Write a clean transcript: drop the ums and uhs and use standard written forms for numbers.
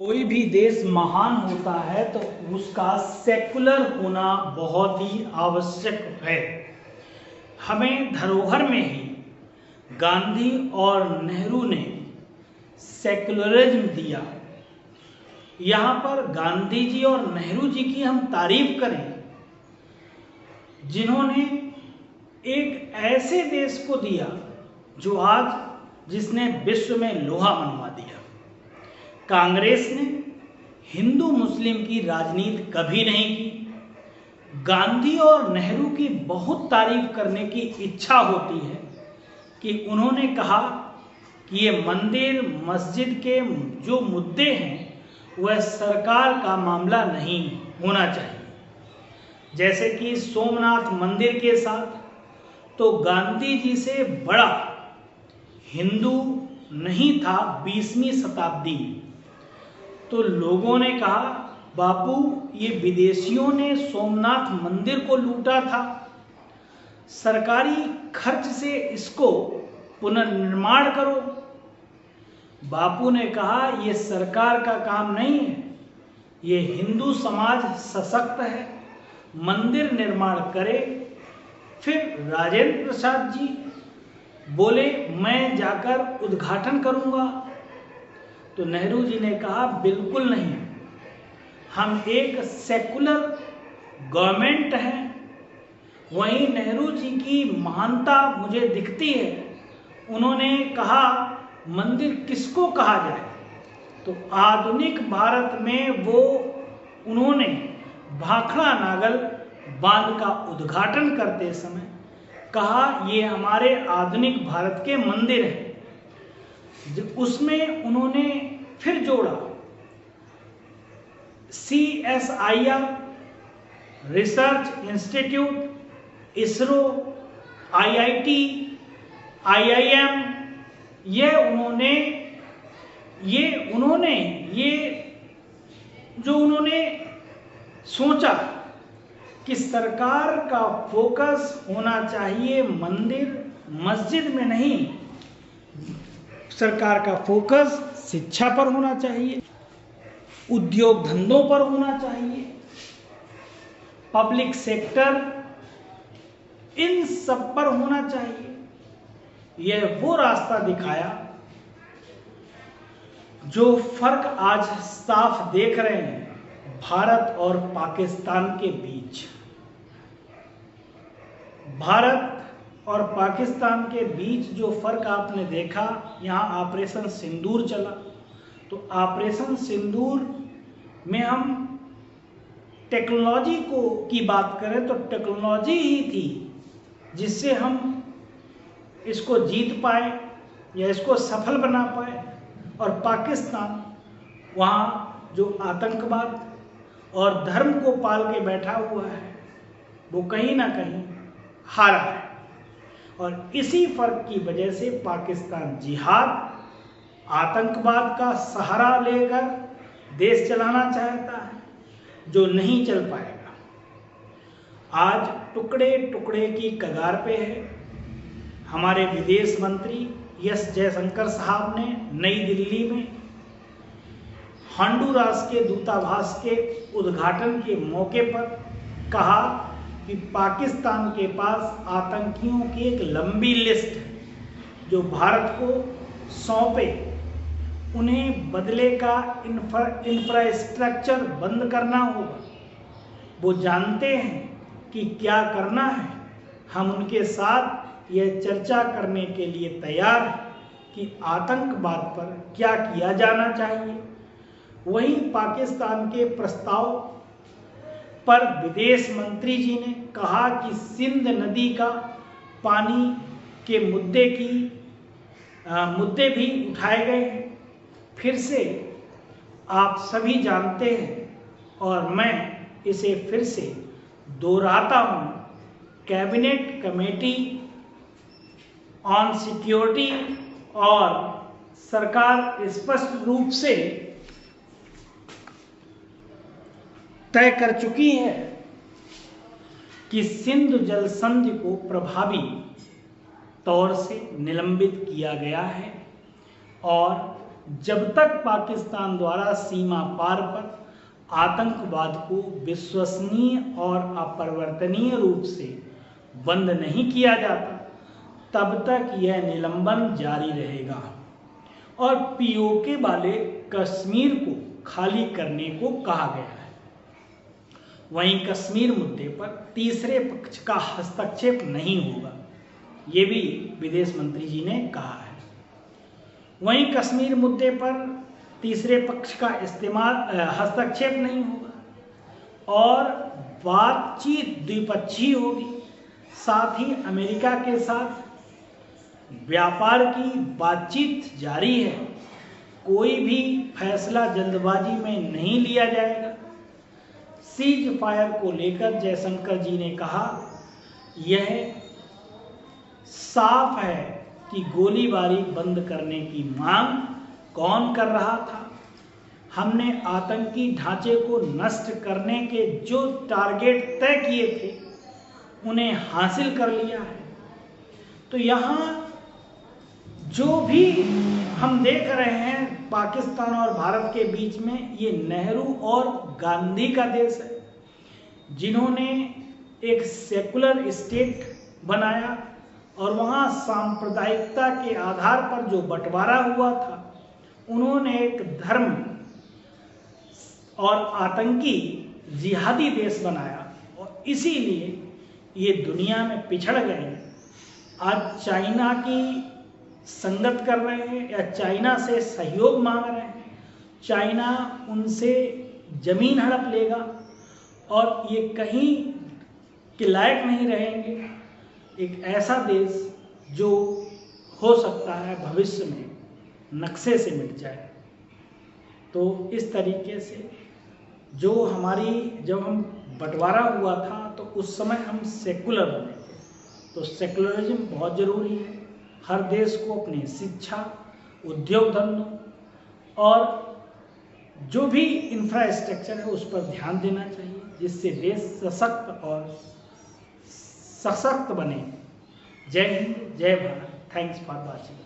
कोई भी देश महान होता है तो उसका सेकुलर होना बहुत ही आवश्यक है। हमें धरोहर में ही गांधी और नेहरू ने सेकुलरिज्म दिया। यहाँ पर गांधी जी और नेहरू जी की हम तारीफ करें जिन्होंने एक ऐसे देश को दिया जो आज जिसने विश्व में लोहा मनवा दिया। कांग्रेस ने हिंदू मुस्लिम की राजनीति कभी नहीं की। गांधी और नेहरू की बहुत तारीफ करने की इच्छा होती है कि उन्होंने कहा कि ये मंदिर मस्जिद के जो मुद्दे हैं वह सरकार का मामला नहीं होना चाहिए। जैसे कि सोमनाथ मंदिर के साथ तो गांधी जी से बड़ा हिंदू नहीं था 20वीं शताब्दी में। तो लोगों ने कहा बापू ये विदेशियों ने सोमनाथ मंदिर को लूटा था, सरकारी खर्च से इसको पुनर्निर्माण करो। बापू ने कहा ये सरकार का काम नहीं है, ये हिंदू समाज सशक्त है, मंदिर निर्माण करे। फिर राजेंद्र प्रसाद जी बोले मैं जाकर उद्घाटन करूंगा। तो नेहरू जी ने कहा बिल्कुल नहीं, हम एक सेकुलर गवर्नमेंट हैं। वहीं नेहरू जी की महानता मुझे दिखती है। उन्होंने कहा मंदिर किसको कहा जाए, तो आधुनिक भारत में उन्होंने भाखड़ा नागल बांध का उद्घाटन करते समय कहा ये हमारे आधुनिक भारत के मंदिर हैं। उसमें उन्होंने फिर जोड़ा CSIR research institute, ISRO, IIT, IIM, ये उन्होंने सोचा कि सरकार का फोकस होना चाहिए मंदिर मस्जिद में नहीं, सरकार का फोकस शिक्षा पर होना चाहिए, उद्योग धंधों पर होना चाहिए, पब्लिक सेक्टर, इन सब पर होना चाहिए। यह वो रास्ता दिखाया जो फर्क आज साफ देख रहे हैं भारत और पाकिस्तान के बीच। भारत और पाकिस्तान के बीच जो फर्क आपने देखा, यहाँ ऑपरेशन सिंदूर चला। तो ऑपरेशन सिंदूर में हम टेक्नोलॉजी की बात करें तो टेक्नोलॉजी ही थी जिससे हम इसको जीत पाए या इसको सफल बना पाए। और पाकिस्तान वहाँ जो आतंकवाद और धर्म को पाल के बैठा हुआ है वो कहीं ना कहीं हारा है। और इसी फर्क की वजह से पाकिस्तान जिहाद, आतंकवाद का सहारा लेकर देश चलाना चाहता है जो नहीं चल पाएगा। आज टुकड़े टुकड़े की कगार पे है। हमारे विदेश मंत्री एस जयशंकर साहब ने नई दिल्ली में होंडुरास के दूतावास के उद्घाटन के मौके पर कहा कि पाकिस्तान के पास आतंकियों की एक लंबी लिस्ट है जो भारत को सौंपे, उन्हें बदले का इंफ्रास्ट्रक्चर बंद करना होगा। वो जानते हैं कि क्या करना है। हम उनके साथ यह चर्चा करने के लिए तैयार हैं कि आतंकवाद पर क्या किया जाना चाहिए। वहीं पाकिस्तान के प्रस्ताव पर विदेश मंत्री जी ने कहा कि सिंध नदी का पानी के मुद्दे भी उठाए गए हैं। फिर से आप सभी जानते हैं और मैं इसे फिर से दोहराता हूँ, कैबिनेट कमेटी ऑन सिक्योरिटी और सरकार स्पष्ट रूप से तय कर चुकी है कि सिंधु जल संधि को प्रभावी तौर से निलंबित किया गया है और जब तक पाकिस्तान द्वारा सीमा पार पर आतंकवाद को विश्वसनीय और अपरिवर्तनीय रूप से बंद नहीं किया जाता, तब तक यह निलंबन जारी रहेगा और पीओके वाले कश्मीर को खाली करने को कहा गया है। वहीं कश्मीर मुद्दे पर तीसरे पक्ष का हस्तक्षेप नहीं होगा, ये भी विदेश मंत्री जी ने कहा है। वहीं कश्मीर मुद्दे पर तीसरे पक्ष का हस्तक्षेप नहीं होगा और बातचीत द्विपक्षीय होगी। साथ ही अमेरिका के साथ व्यापार की बातचीत जारी है। कोई भी फैसला जल्दबाजी में नहीं लिया जाएगा। सीज फायर को लेकर जयशंकर जी ने कहा, यह साफ है कि गोलीबारी बंद करने की मांग कौन कर रहा था। हमने आतंकी ढांचे को नष्ट करने के जो टारगेट तय किए थे उन्हें हासिल कर लिया है। तो यहाँ जो भी हम देख रहे हैं पाकिस्तान और भारत के बीच में, ये नेहरू और गांधी का देश है, जिन्होंने एक सेकुलर स्टेट बनाया और वहाँ सांप्रदायिकता के आधार पर जो बंटवारा हुआ था, उन्होंने एक धर्म और आतंकी जिहादी देश बनाया और इसीलिए ये दुनिया में पिछड़ गए। आज चाइना की संगत कर रहे हैं या चाइना से सहयोग मांग रहे हैं। चाइना उनसे जमीन हड़प लेगा और ये कहीं के लायक नहीं रहेंगे। एक ऐसा देश जो हो सकता है भविष्य में नक्शे से मिट जाए। तो इस तरीके से जो जब हम बंटवारा हुआ था तो उस समय हम सेकुलर बने थे। तो सेकुलरिज्म बहुत ज़रूरी है। हर देश को अपनी शिक्षा, उद्योग धंधों और जो भी इंफ्रास्ट्रक्चर है उस पर ध्यान देना चाहिए, जिससे देश सशक्त बने। जय हिंद, जय भारत। Thanks for watching.